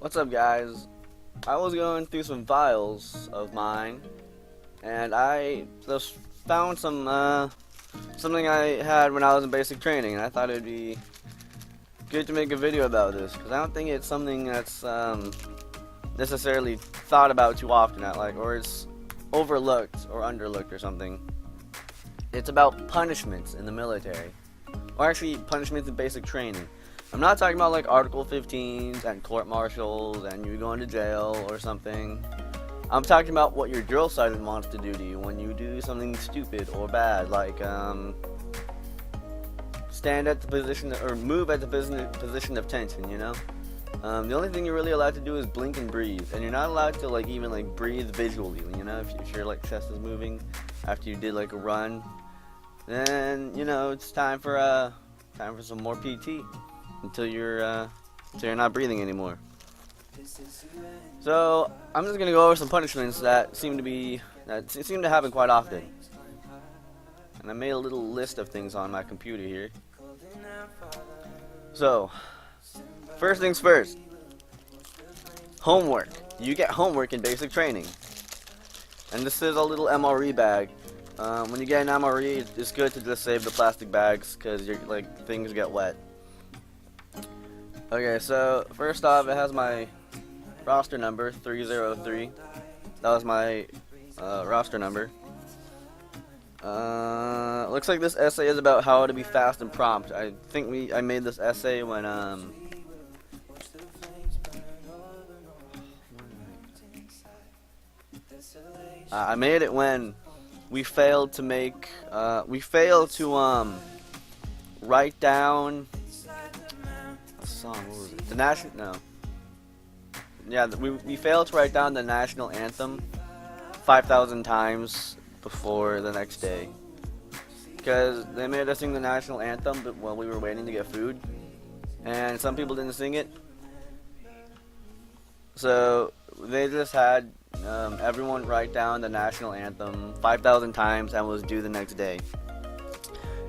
What's up, guys? I was going through some files of mine, and I just found something I had when I was in basic training, and I thought it'd be good to make a video about this because I don't think it's something that's necessarily thought about too often, or it's overlooked or underlooked or something. It's about punishments in the military, or actually punishments in basic training. I'm not talking about like Article 15s and court-martials and you going to jail or something. I'm talking about what your drill sergeant wants to do to you when you do something stupid or bad, like stand at the position or move at the position of tension. The only thing you're really allowed to do is blink and breathe, and you're not allowed to even breathe visually. If your chest is moving after you did a run, then it's time for some more PT. Until you're not breathing anymore. So I'm just gonna go over some punishments that seem to happen quite often. And I made a little list of things on my computer here. So first things first. Homework. You get homework in basic training. And this is a little MRE bag. When you get an MRE, it's good to just save the plastic bags because things get wet. Okay, so first off, it has my roster number, 303. That was my roster number. Looks like this essay is about how to be fast and prompt. I think I made this essay when I made it when we failed to write down song. What was it? The national? No. Yeah, we failed to write down the national anthem 5,000 times before the next day, because they made us sing the national anthem, but while we were waiting to get food, and some people didn't sing it, so they just had everyone write down the national anthem 5,000 times and was due the next day.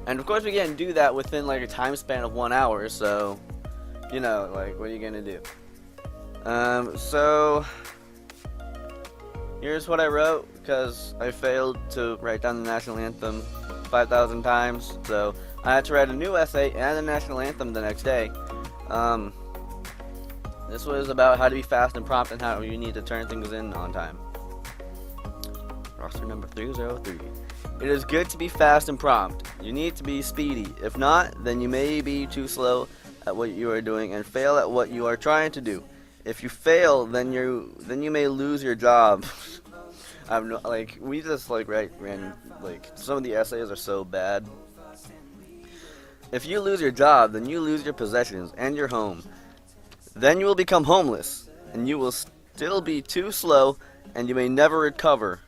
And of course, we can't do that within a time span of 1 hour, so. What are you gonna do? So here's what I wrote, because I failed to write down the national anthem 5,000 times, so I had to write a new essay and the national anthem the next day. This was about how to be fast and prompt and how you need to turn things in on time. Roster number 303. It is good to be fast and prompt. You need to be speedy. If not, then you may be too slow at what you are doing and fail at what you are trying to do. If you fail, then you may lose your job. We just write random, some of the essays are so bad. If you lose your job, then you lose your possessions and your home. Then you will become homeless, and you will still be too slow, and you may never recover.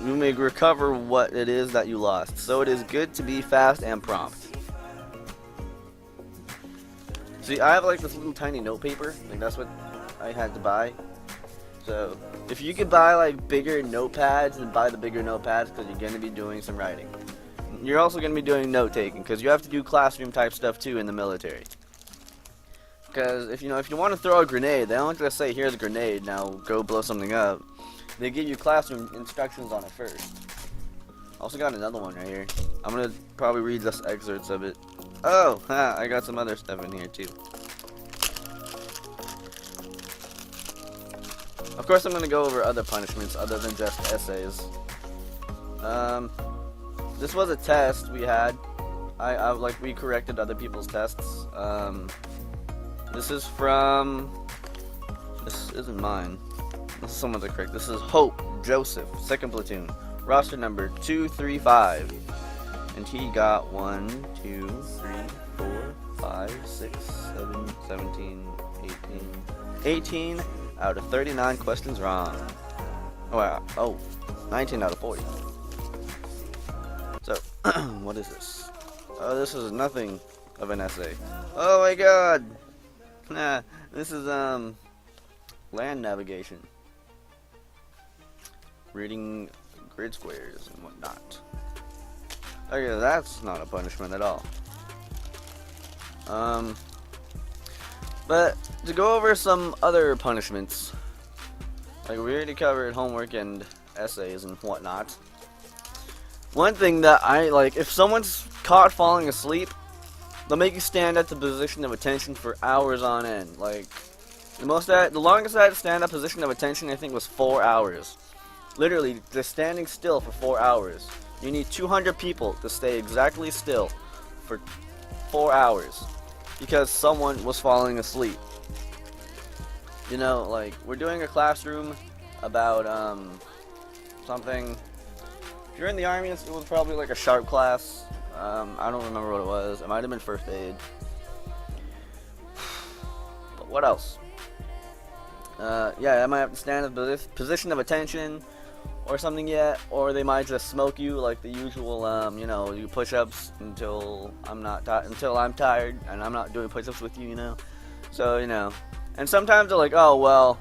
You may recover what it is that you lost. So it is good to be fast and prompt. See, I have this little tiny note paper. That's what I had to buy. So if you could buy bigger notepads, then buy the bigger notepads, because you're going to be doing some writing. You're also going to be doing note taking, because you have to do classroom type stuff too in the military. Because if you want to throw a grenade, they don't just say, here's a grenade, now go blow something up. They give you classroom instructions on it first. Also got another one right here. I'm going to probably read just excerpts of it. Oh, I got some other stuff in here too. Of course, I'm going to go over other punishments other than just essays. This was a test we had. We corrected other people's tests. This isn't mine. This is someone's correct. This is Hope Joseph, 2nd Platoon, roster number 235. And he got 1, 2, 3, 4, 5, 6, 7, 17, 18 out of 39 questions wrong. Oh, wow. 19 out of 40. So, what is this? Oh, this is nothing of an essay. Oh my god! This is, land navigation. Reading grid squares and whatnot. Okay, that's not a punishment at all. But to go over some other punishments, like we already covered homework and essays and whatnot. One thing that I like, if someone's caught falling asleep, they'll make you stand at the position of attention for hours on end. Like the longest I had to stand at position of attention, I think, was 4 hours. Literally, just standing still for 4 hours. You need 200 people to stay exactly still for 4 hours because someone was falling asleep. You know, like, we're doing a classroom about something. If you're in the army, it was probably like a sharp class. I don't remember what it was. It might have been first aid. But what else? Yeah, I might have to stand in the position of attention or something yet, or they might just smoke you like the usual. You know, you push-ups until I'm tired and I'm not doing push-ups with you. You know, so you know, and sometimes they're like, oh well,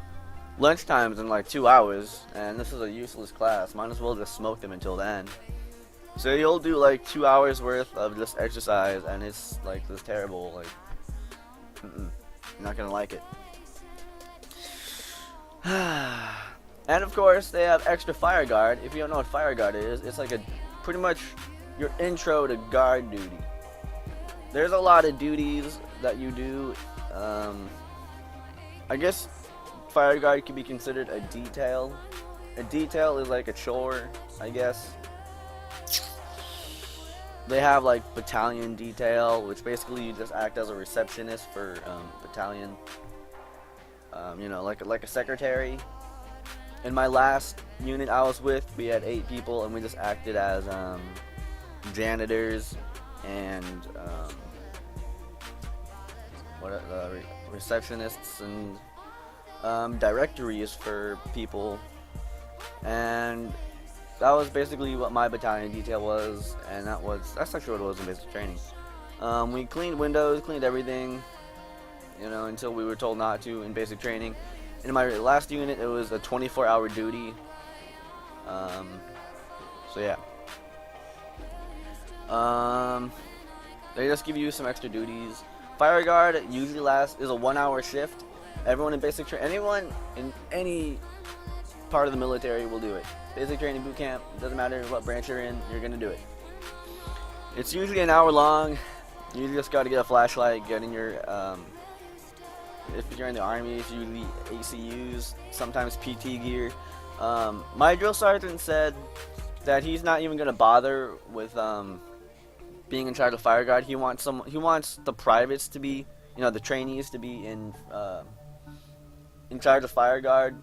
lunchtime's in like 2 hours, and this is a useless class. Might as well just smoke them until then. So you'll do like 2 hours worth of just exercise, and it's like this terrible. Like, you're not gonna like it. And of course, they have extra fire guard. If you don't know what fire guard is, it's like pretty much your intro to guard duty. There's a lot of duties that you do. I guess fire guard could be considered a detail. A detail is like a chore, I guess. They have like Battalion Detail, which basically you just act as a receptionist for battalion. You know, like a secretary. In my last unit I was with, we had 8 people, and we just acted as janitors and receptionists and directories for people. And that was basically what my battalion detail was, and that's actually what it was in basic training. We cleaned windows, cleaned everything, you know, until we were told not to in basic training. In my last unit, it was a 24-hour duty. So yeah. They just give you some extra duties. Fire guard usually is a 1-hour shift. Everyone in basic training, anyone in any part of the military will do it. Basic training boot camp, doesn't matter what branch you're in, you're gonna do it. It's usually an hour long. You just gotta get a flashlight, get in your if you're in the army, it's usually ACUs, sometimes PT gear. My drill sergeant said that he's not even gonna bother with being in charge of fire guard. He wants the privates to be, you know, the trainees to be in charge of fire guard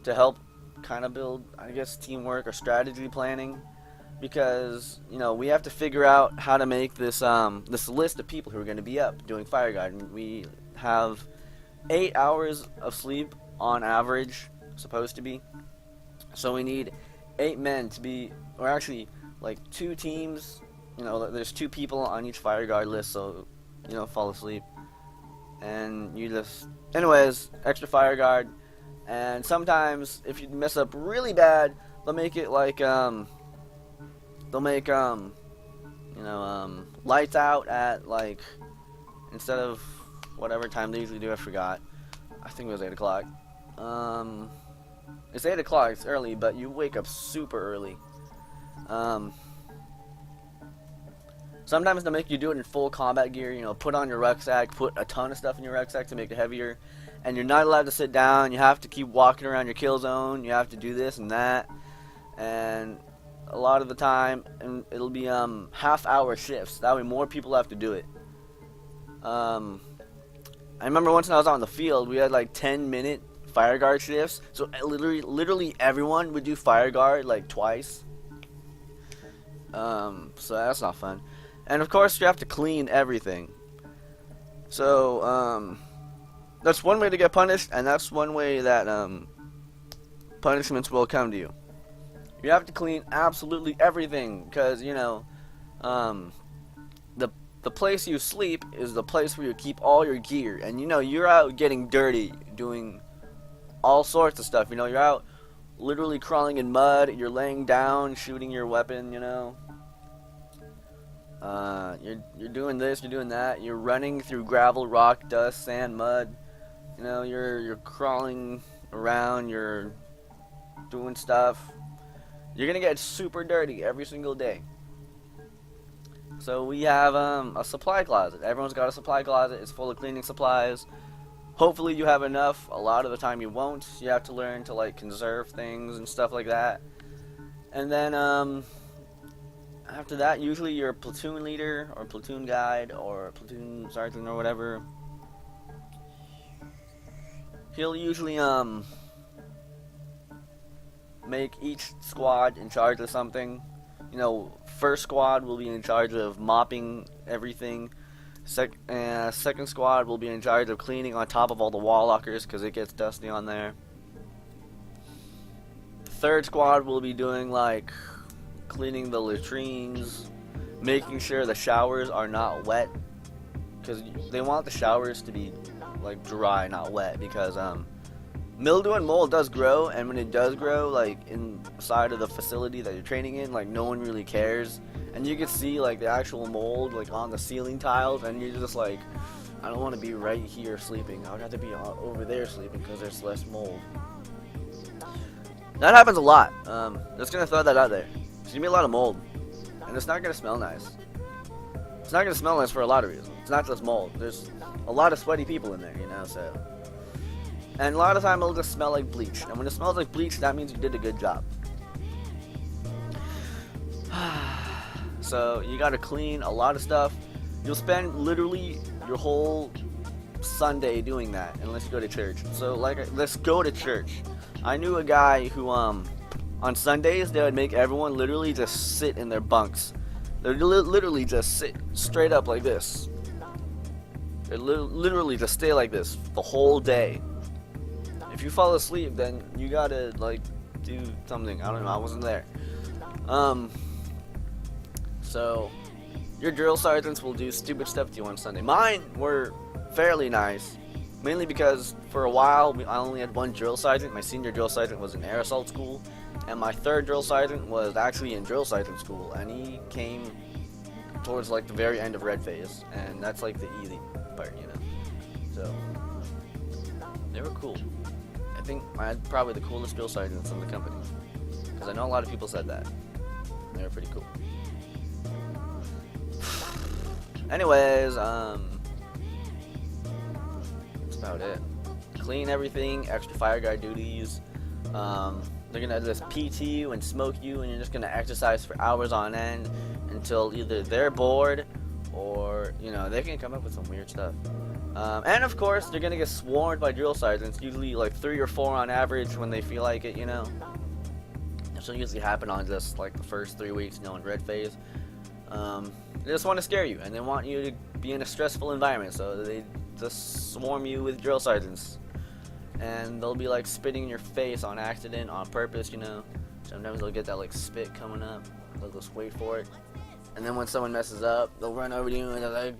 to help kind of build, I guess, teamwork or strategy planning, because you know we have to figure out how to make this list of people who are going to be up doing fire guard. And we have 8 hours of sleep on average, supposed to be. So we need 8 men to be, or actually like 2 teams. You know, there's 2 people on each fire guard list, so you know, fall asleep. And you just, anyways, extra fire guard. And sometimes if you mess up really bad, they'll make it like lights out at, like, instead of whatever time they usually do, I forgot. I think it was 8 o'clock. It's 8 o'clock, it's early, but you wake up super early. Sometimes they'll make you do it in full combat gear, you know, put on your rucksack, put a ton of stuff in your rucksack to make it heavier. And you're not allowed to sit down, you have to keep walking around your kill zone, you have to do this and that. And a lot of the time, and it'll be half-hour shifts. That way more people have to do it. I remember once when I was out in the field, we had like 10-minute fire guard shifts. So literally everyone would do fire guard like twice. So that's not fun. And of course you have to clean everything. So that's one way to get punished, and that's one way that punishments will come to you. You have to clean absolutely everything, because you know, the place you sleep is the place where you keep all your gear, and you know you're out getting dirty, doing all sorts of stuff. You know, you're out literally crawling in mud, you're laying down, shooting your weapon. You know, You're doing this, you're doing that. You're running through gravel, rock, dust, sand, mud. You know, you're crawling around. You're doing stuff. You're gonna get super dirty every single day. So we have a supply closet. Everyone's got a supply closet. It's full of cleaning supplies. Hopefully you have enough. A lot of the time you won't. You have to learn to like conserve things and stuff like that. And then after that, usually your platoon leader or platoon guide or platoon sergeant or whatever, he'll usually make each squad in charge of something. You know, first squad will be in charge of mopping everything. Second squad will be in charge of cleaning on top of all the wall lockers because it gets dusty on there. Third squad will be doing like cleaning the latrines, making sure the showers are not wet, because they want the showers to be like dry, not wet, because mildew and mold does grow, and when it does grow, like inside of the facility that you're training in, like no one really cares, and you can see like the actual mold like on the ceiling tiles, and you're just like, I don't want to be right here sleeping. I would have to be over there sleeping because there's less mold. That happens a lot. Just gonna throw that out there. There's gonna be a lot of mold, and it's not gonna smell nice. It's not gonna smell nice for a lot of reasons. It's not just mold. There's a lot of sweaty people in there, you know. So, and a lot of time it'll just smell like bleach. And when it smells like bleach, that means you did a good job. So you gotta clean a lot of stuff. You'll spend literally your whole Sunday doing that, unless you go to church. So like, let's go to church. I knew a guy who on Sundays they would make everyone literally just sit in their bunks. They literally just sit straight up like this. They literally just stay like this the whole day. If you fall asleep, then you gotta like do something. I don't know. I wasn't there. So your drill sergeants will do stupid stuff to you on Sunday. Mine were fairly nice. Mainly because for a while I only had one drill sergeant. My senior drill sergeant was in air assault school, and my third drill sergeant was actually in drill sergeant school, and he came towards like the very end of red phase, and that's like the easy part, you know. So they were cool. I think I had probably the coolest drill sergeants in the company, because I know a lot of people said that. They were pretty cool. Anyways, about it. Clean everything, extra fire guard duties. They're gonna just PT you and smoke you, and you're just gonna exercise for hours on end until either they're bored or, you know, they can come up with some weird stuff. And of course, they're gonna get swarmed by drill sergeants, usually like 3 or 4 on average when they feel like it, you know. This will usually happen on just like the first 3 weeks, you know, in red phase. They just want to scare you, and they want you to be in a stressful environment, so they just swarm you with drill sergeants, and they'll be like spitting in your face on accident, on purpose, you know. Sometimes they'll get that like spit coming up, they'll just wait for it, and then when someone messes up, they'll run over to you and they're like,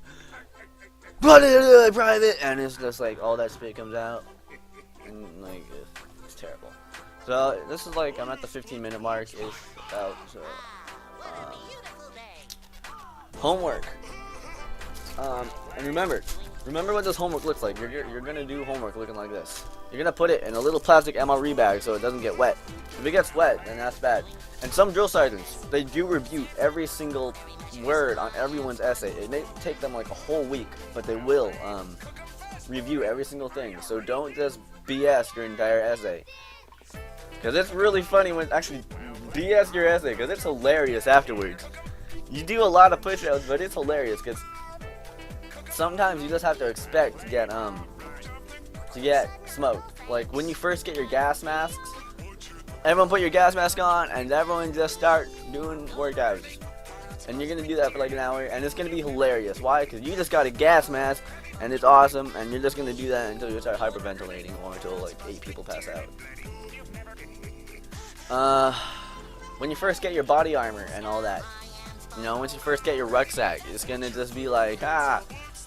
private, and it's just like all that spit comes out, and like it's terrible. So this is like, I'm at the 15-minute mark ish about. So homework, and remember what this homework looks like. You're gonna do homework looking like this. You're gonna put it in a little plastic MRE bag so it doesn't get wet. If it gets wet, then that's bad. And some drill sergeants, they do review every single word on everyone's essay. It may take them like a whole week, but they will review every single thing. So don't just BS your entire essay, because it's really funny when actually BS your essay, because it's hilarious afterwards. You do a lot of push-ups, but it's hilarious because sometimes you just have to expect to get smoked. Like when you first get your gas masks, everyone put your gas mask on, and everyone just start doing workouts. And you're gonna do that for like an hour, and it's gonna be hilarious. Why? Because you just got a gas mask, and it's awesome, and you're just gonna do that until you start hyperventilating, or until like 8 people pass out. When you first get your body armor and all that. You know, once you first get your rucksack, it's gonna just be like,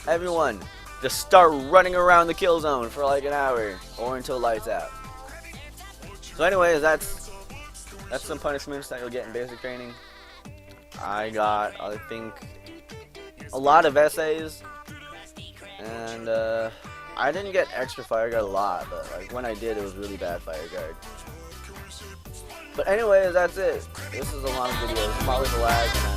everyone, just start running around the kill zone for like an hour, or until lights out. So anyways, that's some punishments that you'll get in basic training. I got, I think, a lot of essays, and I didn't get extra fire guard a lot, but like when I did, it was really bad fire guard. But anyways, that's it. This is a long video. It's probably the lag.